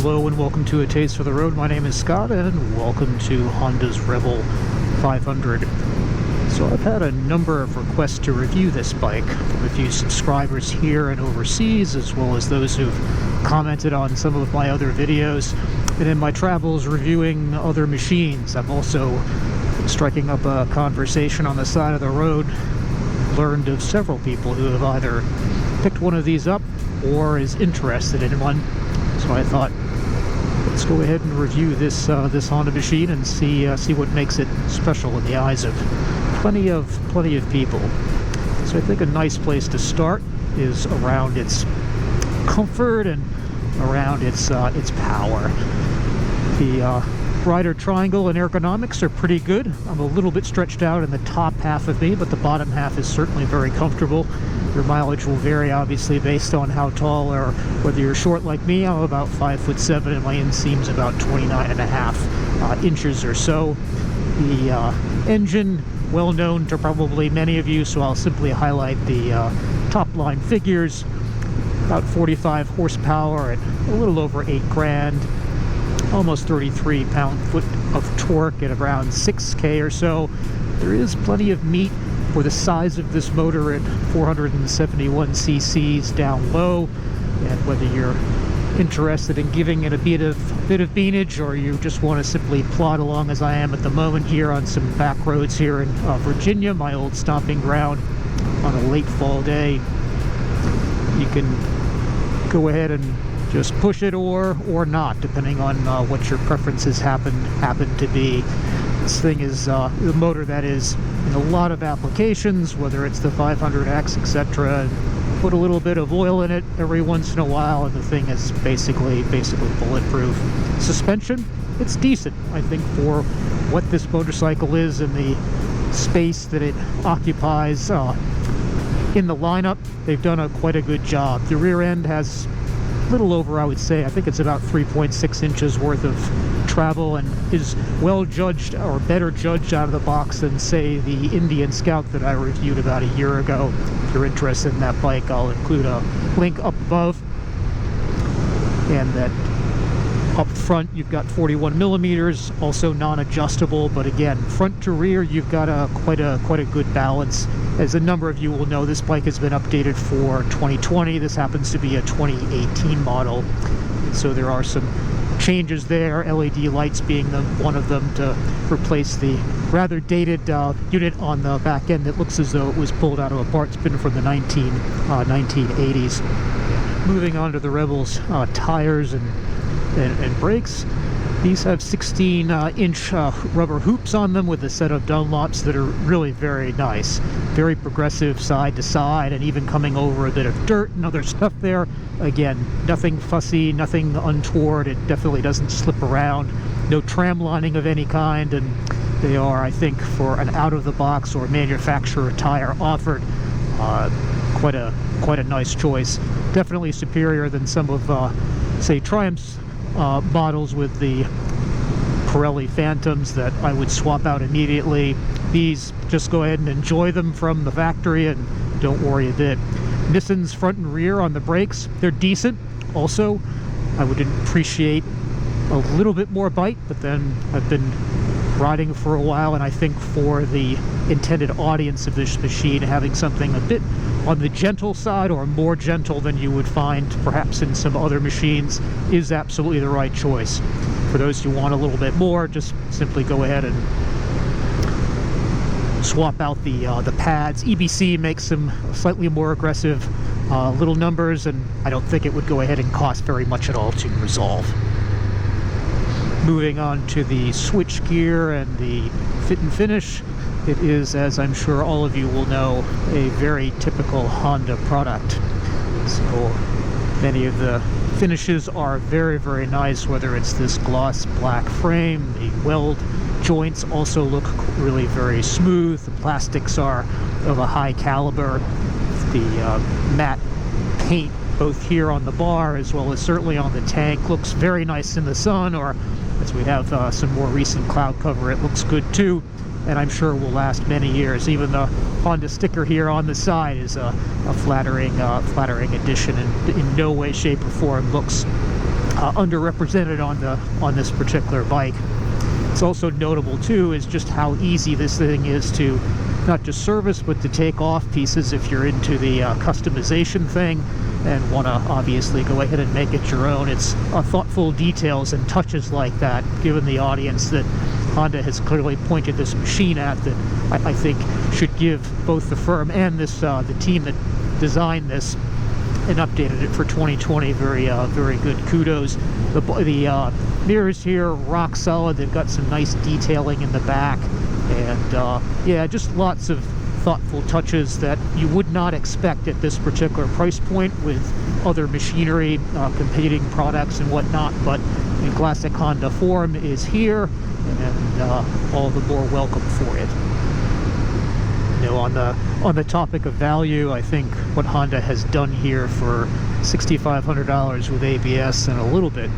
Hello and welcome to A Taste for the Road. My name is Scott and welcome to Honda's Rebel 500. So I've had a number of requests to review this bike from a few subscribers here and overseas, as well as those who've commented on some of my other videos. And in my travels reviewing other machines, I'm also striking up a conversation on the side of the road. Learned of several people who have either picked one of these up or is interested in one. So I thought, let's go ahead and review this this Honda machine and see what makes it special in the eyes of plenty of people. So I think a nice place to start is around its comfort and around its power. The rider triangle and ergonomics are pretty good. I'm a little bit stretched out in the top half of me, but the bottom half is certainly very comfortable. Your mileage will vary, obviously, based on how tall or whether you're short like me. I'm about 5'7", and my inseam's about 29.5 inches or so. The engine, well known to probably many of you, so I'll simply highlight the top line figures. About 45 horsepower at a little over 8 grand. Almost 33 pound-foot of torque at around 6K or so. There is plenty of meat for the size of this motor at 471 cc's down low, and whether you're interested in giving it a bit of beanage, or you just want to simply plod along as I am at the moment here on some back roads here in Virginia, my old stomping ground, on a late fall day, you can go ahead and just push it or not, depending on what your preferences happen to be. This thing is the motor that is in a lot of applications, whether it's the 500X, etc. Put a little bit of oil in it every once in a while, and the thing is basically bulletproof. Suspension, it's decent, I think, for what this motorcycle is and the space that it occupies in the lineup. They've done quite a good job. The rear end has little over, I would say, I think it's about 3.6 inches worth of travel, and is well judged, or better judged out of the box than, say, the Indian Scout that I reviewed about a year ago. If you're interested in that bike, I'll include a link up above. And that up front you've got 41 millimeters, also non-adjustable, but again, front to rear you've got quite a good balance. As a number of you will know, this bike has been updated for 2020. This happens to be a 2018 model, and so there are some changes there, LED lights being one of them, to replace the rather dated unit on the back end that looks as though it was pulled out of a parts bin from the 1980s. Moving on to the Rebel's tires and brakes. These have 16-inch rubber hoops on them with a set of Dunlops that are really very nice. Very progressive side to side, and even coming over a bit of dirt and other stuff there. Again, nothing fussy, nothing untoward. It definitely doesn't slip around. No tram lining of any kind, and they are, I think, for an out-of-the-box or manufacturer tire offered, quite a nice choice. Definitely superior than some of, say, Triumph's models with the Pirelli Phantoms that I would swap out immediately. These, just go ahead and enjoy them from the factory and don't worry a bit. Nissan's front and rear on the brakes, they're decent. Also, I would appreciate a little bit more bite, but then I've been riding for a while, and I think for the intended audience of this machine, having something a bit on the gentle side, or more gentle than you would find perhaps in some other machines, is absolutely the right choice. For those who want a little bit more, just simply go ahead and swap out the pads. EBC makes some slightly more aggressive little numbers, and I don't think it would go ahead and cost very much at all to resolve. Moving on to the switch gear and the fit and finish. It is, as I'm sure all of you will know, a very typical Honda product. So many of the finishes are very, very nice, whether it's this gloss black frame. The weld joints also look really very smooth. The plastics are of a high caliber. The matte paint, both here on the bar as well as certainly on the tank, looks very nice in the sun, or as we have some more recent cloud cover, it looks good too. And I'm sure will last many years. Even the Honda sticker here on the side is a flattering addition, and in no way, shape, or form looks underrepresented on this particular bike. It's also notable too is just how easy this thing is to not just service but to take off pieces if you're into the customization thing and want to obviously go ahead and make it your own. It's thoughtful details and touches like that, given the audience that Honda has clearly pointed this machine at, that I think should give both the firm and this the team that designed this and updated it for 2020 very good kudos. The mirrors here, rock solid. They've got some nice detailing in the back, and yeah, just lots of thoughtful touches that you would not expect at this particular price point with other machinery, competing products and whatnot, but in classic Honda form is here, and all the more welcome for it. You know, on the topic of value, I think what Honda has done here for $6,500 with ABS and a little bit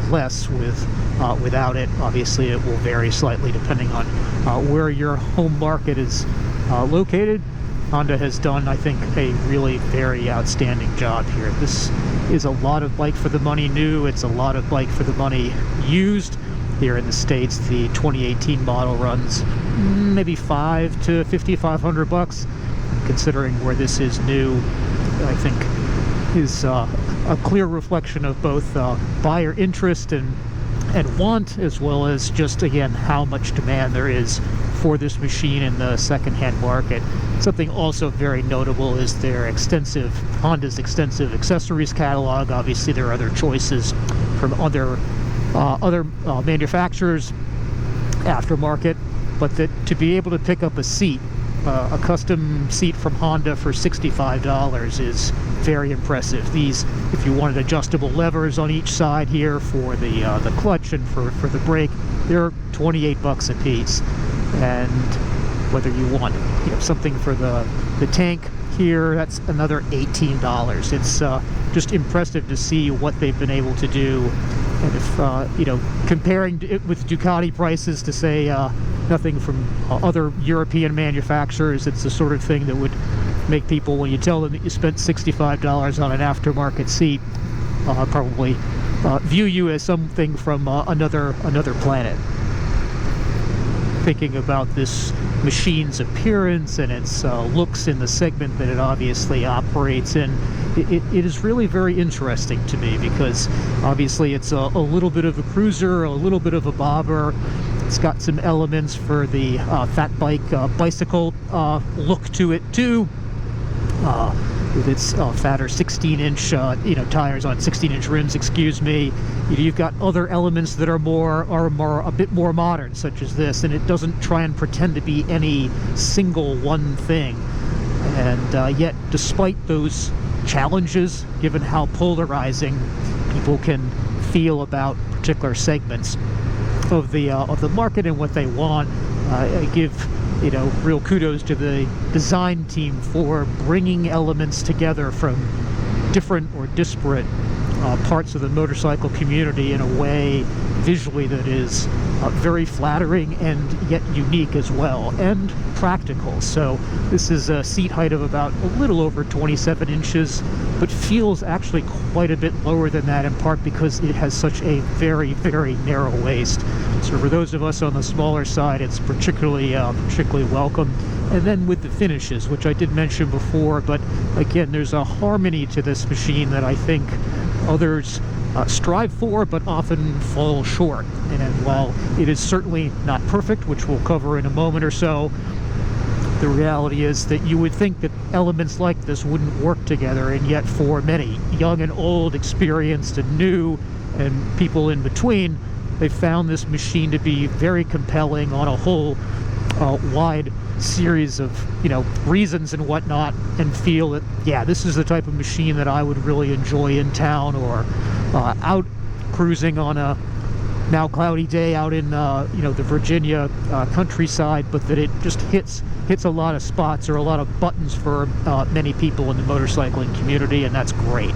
less without it. Obviously, it will vary slightly depending on where your home market is located. Honda has done, I think, a really very outstanding job here. This is a lot of bike for the money new. It's a lot of bike for the money used. Here in the States, the 2018 model runs maybe $500 to $5,500. Considering where this is new, I think is a clear reflection of both buyer interest and want, as well as just, again, how much demand there is for this machine in the secondhand market. Something also very notable is Honda's extensive accessories catalog. Obviously, there are other choices from other manufacturers aftermarket, but that to be able to pick up a seat, a custom seat from Honda for $65 is very impressive. These, if you wanted adjustable levers on each side here for the clutch and for the brake, they're $28 a piece. And whether you want, you know, something for the tank here, that's another $18. It's just impressive to see what they've been able to do. And if you know, comparing it with Ducati prices to say nothing from other European manufacturers, it's the sort of thing that would make people, when you tell them that you spent $65 on an aftermarket seat, probably view you as something from another planet. Thinking about this machine's appearance and its looks in the segment that it obviously operates in, it is really very interesting to me, because obviously it's a little bit of a cruiser, a little bit of a bobber. It's got some elements for the fat bike bicycle look to it too, with its fatter 16-inch tires on 16-inch rims. Excuse me. You've got other elements that are a bit more modern, such as this, and it doesn't try and pretend to be any single one thing. And yet, despite those challenges, given how polarizing people can feel about particular segments of the market and what they want, I give real kudos to the design team for bringing elements together from different or disparate parts of the motorcycle community in a way visually that is very flattering and yet unique as well, and practical. So this is a seat height of about a little over 27 inches, but feels actually quite a bit lower than that, in part because it has such a very, very narrow waist. So for those of us on the smaller side, it's particularly welcome. And then with the finishes, which I did mention before, but again, there's a harmony to this machine that I think others strive for, but often fall short. And while it is certainly not perfect, which we'll cover in a moment or so, the reality is that you would think that elements like this wouldn't work together, and yet for many, young and old, experienced and new, and people in between, they found this machine to be very compelling on a whole wide series of reasons and whatnot, and feel that, yeah, this is the type of machine that I would really enjoy in town, or out cruising on a now cloudy day out in the Virginia countryside, but that it just hits a lot of spots or a lot of buttons for many people in the motorcycling community, and that's great.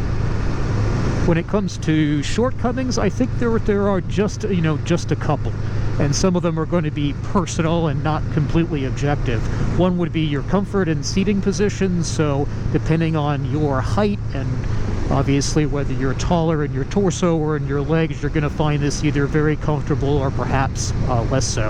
When it comes to shortcomings, I think there are just a couple, and some of them are going to be personal and not completely objective. One would be your comfort and seating position. So depending on your height and Obviously, whether you're taller in your torso or in your legs, you're going to find this either very comfortable or perhaps less so.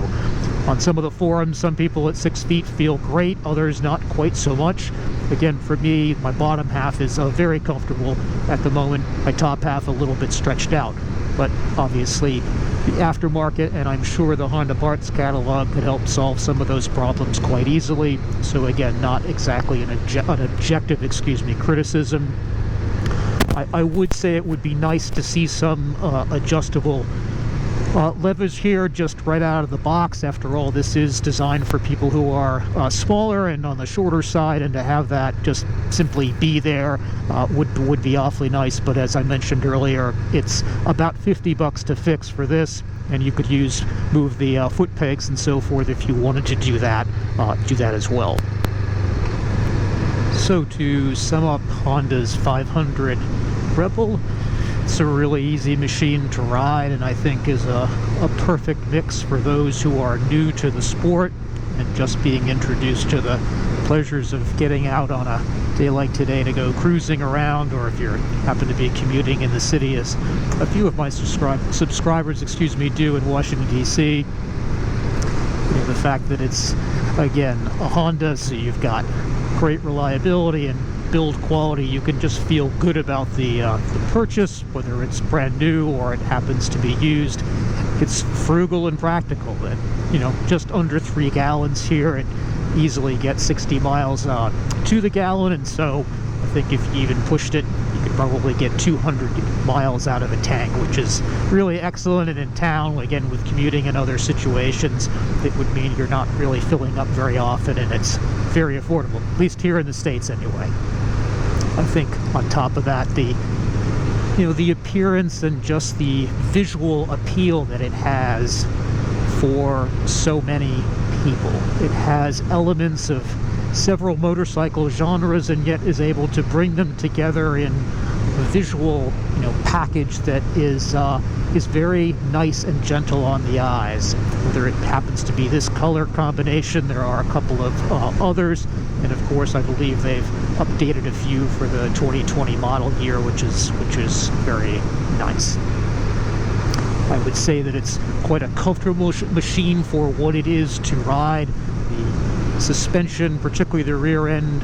On some of the forums, some people at 6 feet feel great, others not quite so much. Again, for me, my bottom half is very comfortable at the moment, my top half a little bit stretched out. But obviously, the aftermarket, and I'm sure the Honda parts catalog, could help solve some of those problems quite easily. So again, not exactly an objective, criticism. I would say it would be nice to see some adjustable levers here just right out of the box. After all, this is designed for people who are smaller and on the shorter side, and to have that just simply be there would be awfully nice. But as I mentioned earlier, it's about $50 to fix for this, and you could move the foot pegs and so forth if you wanted to do that as well. So to sum up Honda's 500 Rebel, it's a really easy machine to ride, and I think is a perfect mix for those who are new to the sport and just being introduced to the pleasures of getting out on a day like today to go cruising around, or if you happen to be commuting in the city, as a few of my subscribers do in Washington, D.C. The fact that it's, again, a Honda, so you've got great reliability and build quality. You can just feel good about the purchase, whether it's brand new or it happens to be used. It's frugal and practical. That, just under 3 gallons here, it easily gets 60 miles to the gallon, and so I think if you even pushed it, you could probably get 200 miles out of a tank, which is really excellent. And in town, again, with commuting and other situations, it would mean you're not really filling up very often, and it's very affordable, at least here in the States anyway. I think on top of that, the appearance and just the visual appeal that it has for so many people. It has elements of several motorcycle genres, and yet is able to bring them together in a visual, package that is very nice and gentle on the eyes. Whether it happens to be this color combination, there are a couple of others, and of course I believe they've updated a few for the 2020 model year, which is very nice. I would say that it's quite a comfortable machine for what it is to ride. The suspension, particularly the rear end,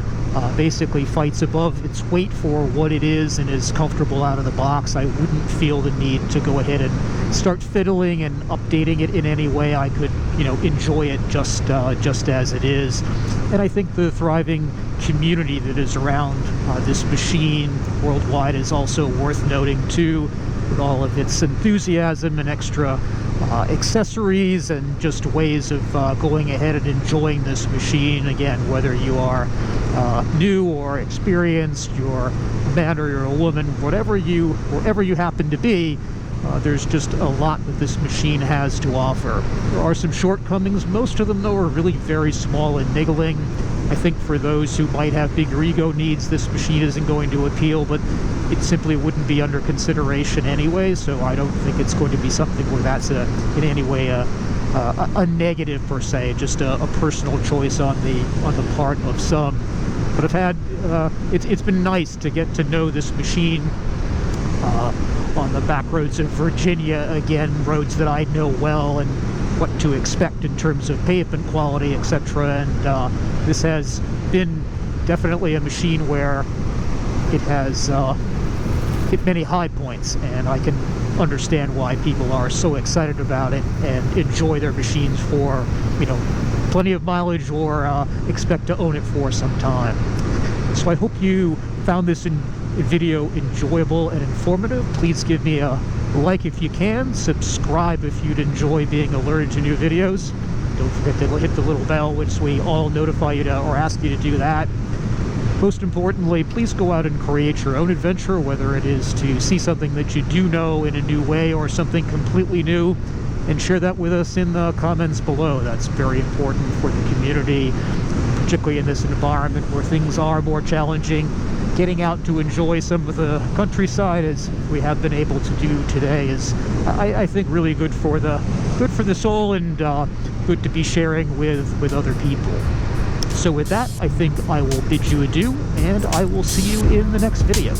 basically fights above its weight for what it is and is comfortable out of the box. I wouldn't feel the need to go ahead and start fiddling and updating it in any way. I could, enjoy it just as it is. And I think the thriving community that is around this machine worldwide is also worth noting too, with all of its enthusiasm and extra accessories and just ways of going ahead and enjoying this machine. Again, whether you are new or experienced, you're a man or you're a woman, wherever you happen to be, there's just a lot that this machine has to offer. There are some shortcomings. Most of them, though, are really very small and niggling. I think for those who might have bigger ego needs, this machine isn't going to appeal, but it simply wouldn't be under consideration anyway, so I don't think it's going to be something where that's in any way a negative per se, just a personal choice on the part of some. But I've had it's been nice to get to know this machine on the back roads of Virginia, again, roads that I know well and what to expect in terms of pavement quality, etc. And this has been definitely a machine where it has hit many high points, and I can understand why people are so excited about it and enjoy their machines for, plenty of mileage, or expect to own it for some time. So I hope you found this video enjoyable and informative. Please give me a like if you can, subscribe if you'd enjoy being alerted to new videos. Don't forget to hit the little bell, which we all notify you to, or ask you to do that. Most importantly, please go out and create your own adventure, whether it is to see something that you do know in a new way or something completely new, and share that with us in the comments below. That's very important for the community, particularly in this environment where things are more challenging. Getting out to enjoy some of the countryside, as we have been able to do today, is, I think, really good for the soul, and good to be sharing with other people. So with that, I think I will bid you adieu, and I will see you in the next video.